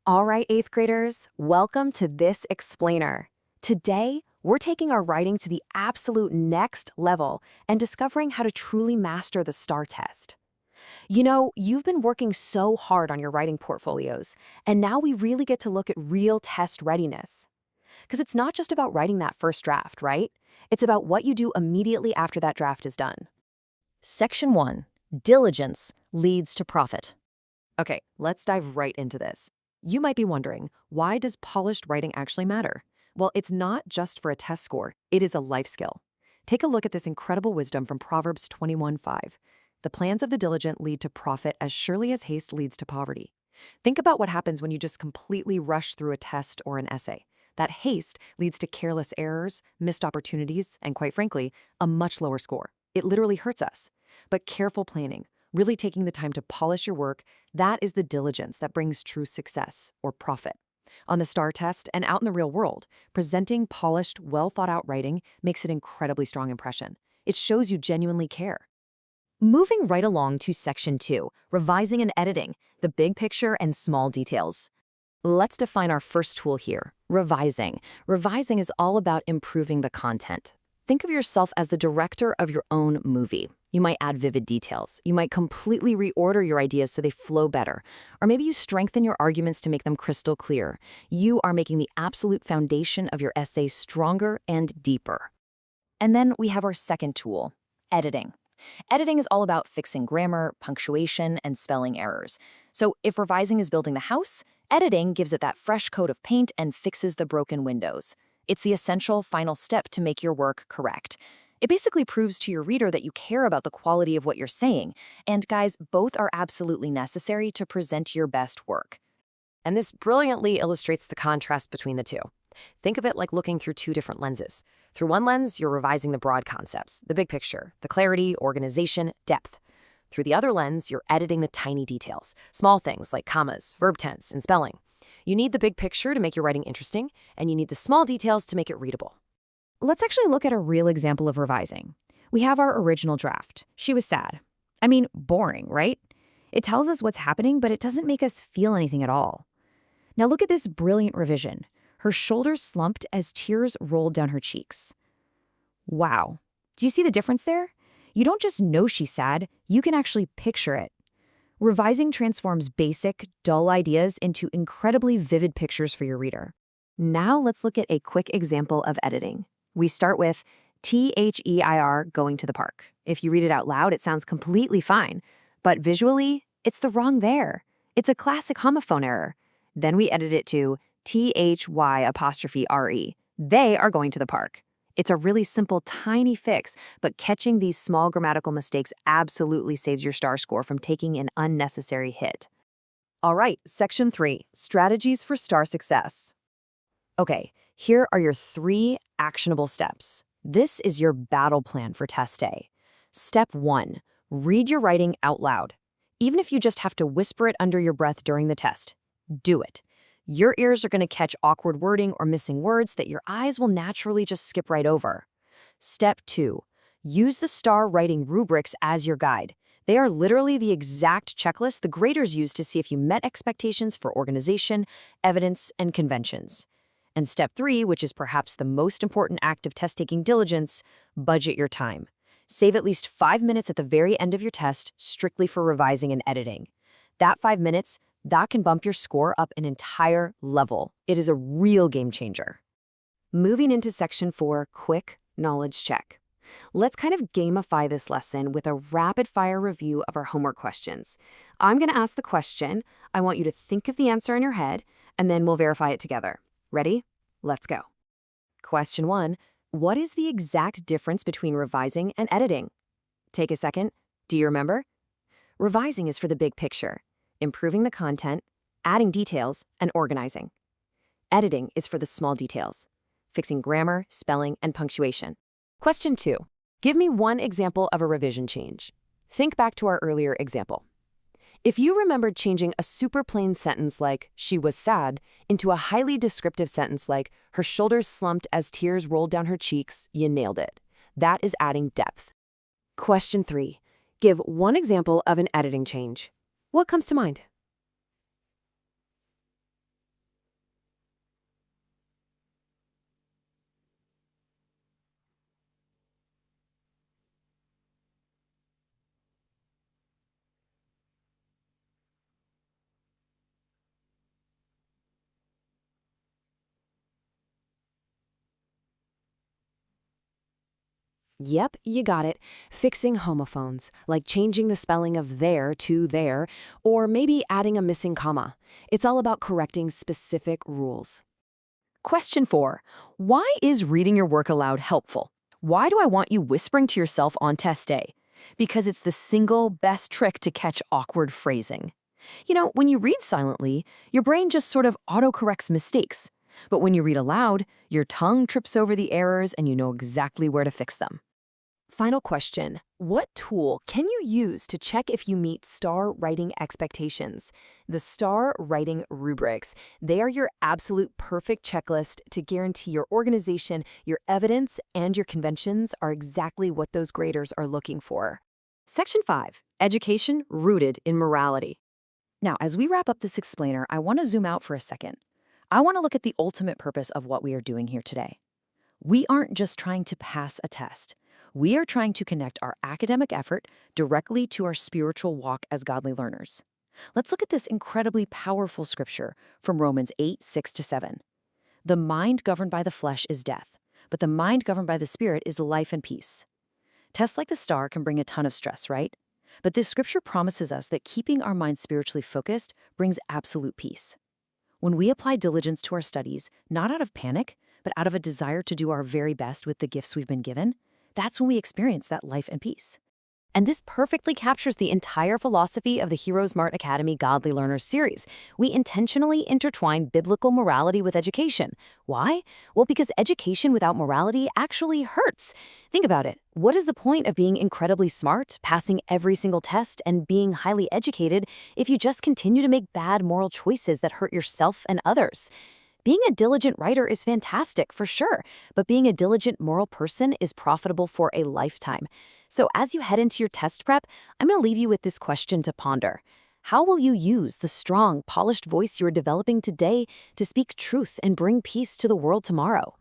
All right, 8th graders, welcome to this explainer. Today, we're taking our writing to the absolute next level and discovering how to truly master the STAAR test. You know, you've been working so hard on your writing portfolios, and now we really get to look at real test readiness. Because it's not just about writing that first draft, right? It's about what you do immediately after that draft is done. Section 1. Diligence leads to profit. Okay, let's dive right into this. You might be wondering, why does polished writing actually matter? Well, it's not just for a test score, it is a life skill. Take a look at this incredible wisdom from Proverbs 21:5. The plans of the diligent lead to profit as surely as haste leads to poverty. Think about what happens when you just completely rush through a test or an essay. That haste leads to careless errors, missed opportunities, and quite frankly, a much lower score. It literally hurts us. But careful planning, really taking the time to polish your work, that is the diligence that brings true success or profit. On the STAAR test and out in the real world, presenting polished, well-thought-out writing makes an incredibly strong impression. It shows you genuinely care. Moving right along to Section 2, revising and editing, the big picture and small details. Let's define our first tool here, revising. Revising is all about improving the content. Think of yourself as the director of your own movie. You might add vivid details. You might completely reorder your ideas so they flow better. Or maybe you strengthen your arguments to make them crystal clear. You are making the absolute foundation of your essay stronger and deeper. And then we have our second tool, editing. Editing is all about fixing grammar, punctuation, and spelling errors. So if revising is building the house, editing gives it that fresh coat of paint and fixes the broken windows. It's the essential final step to make your work correct. It basically proves to your reader that you care about the quality of what you're saying. And guys, both are absolutely necessary to present your best work. And this brilliantly illustrates the contrast between the two. Think of it like looking through two different lenses. Through one lens, you're revising the broad concepts, the big picture, the clarity, organization, depth. Through the other lens, you're editing the tiny details, small things like commas, verb tense, and spelling. You need the big picture to make your writing interesting, and you need the small details to make it readable. Let's actually look at a real example of revising. We have our original draft. She was sad. I mean, boring, right? It tells us what's happening, but it doesn't make us feel anything at all. Now look at this brilliant revision. Her shoulders slumped as tears rolled down her cheeks. Wow. Do you see the difference there? You don't just know she's sad, you can actually picture it. Revising transforms basic, dull ideas into incredibly vivid pictures for your reader. Now let's look at a quick example of editing. We start with THEIR going to the park. If you read it out loud, it sounds completely fine. But visually, it's the wrong there. It's a classic homophone error. Then we edit it to THY''RE. They are going to the park. It's a really simple, tiny fix, but catching these small grammatical mistakes absolutely saves your STAAR score from taking an unnecessary hit. All right, Section 3, Strategies for STAAR Success. Okay, here are your 3 actionable steps. This is your battle plan for test day. Step 1, read your writing out loud. Even if you just have to whisper it under your breath during the test, do it. Your ears are going to catch awkward wording or missing words that your eyes will naturally just skip right over. Step 2, use the STAAR writing rubrics as your guide. They are literally the exact checklist the graders use to see if you met expectations for organization, evidence, and conventions. And step 3, which is perhaps the most important act of test-taking diligence, budget your time. Save at least 5 minutes at the very end of your test strictly for revising and editing. That 5 minutes, that can bump your score up an entire level. It is a real game changer. Moving into Section 4, quick knowledge check. Let's kind of gamify this lesson with a rapid-fire review of our homework questions. I'm going to ask the question, I want you to think of the answer in your head, and then we'll verify it together. Ready? Let's go. Question 1, what is the exact difference between revising and editing? Take a second. Do you remember? Revising is for the big picture, improving the content, adding details, and organizing. Editing is for the small details, fixing grammar, spelling, and punctuation. Question 2. Give me one example of a revision change. Think back to our earlier example. If you remembered changing a super plain sentence like, she was sad, into a highly descriptive sentence like, her shoulders slumped as tears rolled down her cheeks, you nailed it. That is adding depth. Question 3. Give one example of an editing change. What comes to mind? Yep, you got it. Fixing homophones, like changing the spelling of there to there, or maybe adding a missing comma. It's all about correcting specific rules. Question 4. Why is reading your work aloud helpful? Why do I want you whispering to yourself on test day? Because it's the single best trick to catch awkward phrasing. You know, when you read silently, your brain just sort of autocorrects mistakes. But when you read aloud, your tongue trips over the errors and you know exactly where to fix them. Final question. What tool can you use to check if you meet STAAR writing expectations? The STAAR writing rubrics. They are your absolute perfect checklist to guarantee your organization, your evidence, and your conventions are exactly what those graders are looking for. Section 5. Education rooted in morality. Now, as we wrap up this explainer, I want to zoom out for a second. I want to look at the ultimate purpose of what we are doing here today. We aren't just trying to pass a test. We are trying to connect our academic effort directly to our spiritual walk as godly learners. Let's look at this incredibly powerful scripture from Romans 8:6-7. The mind governed by the flesh is death, but the mind governed by the Spirit is life and peace. Tests like the STAAR can bring a ton of stress, right? But this scripture promises us that keeping our minds spiritually focused brings absolute peace. When we apply diligence to our studies, not out of panic, but out of a desire to do our very best with the gifts we've been given, that's when we experience that life and peace. And this perfectly captures the entire philosophy of the HeroesmartAcademy Godly Learners series. We intentionally intertwine biblical morality with education. Why? Well, because education without morality actually hurts. Think about it. What is the point of being incredibly smart, passing every single test, and being highly educated if you just continue to make bad moral choices that hurt yourself and others? Being a diligent writer is fantastic, for sure, but being a diligent moral person is profitable for a lifetime. So as you head into your test prep, I'm going to leave you with this question to ponder. How will you use the strong, polished voice you are developing today to speak truth and bring peace to the world tomorrow?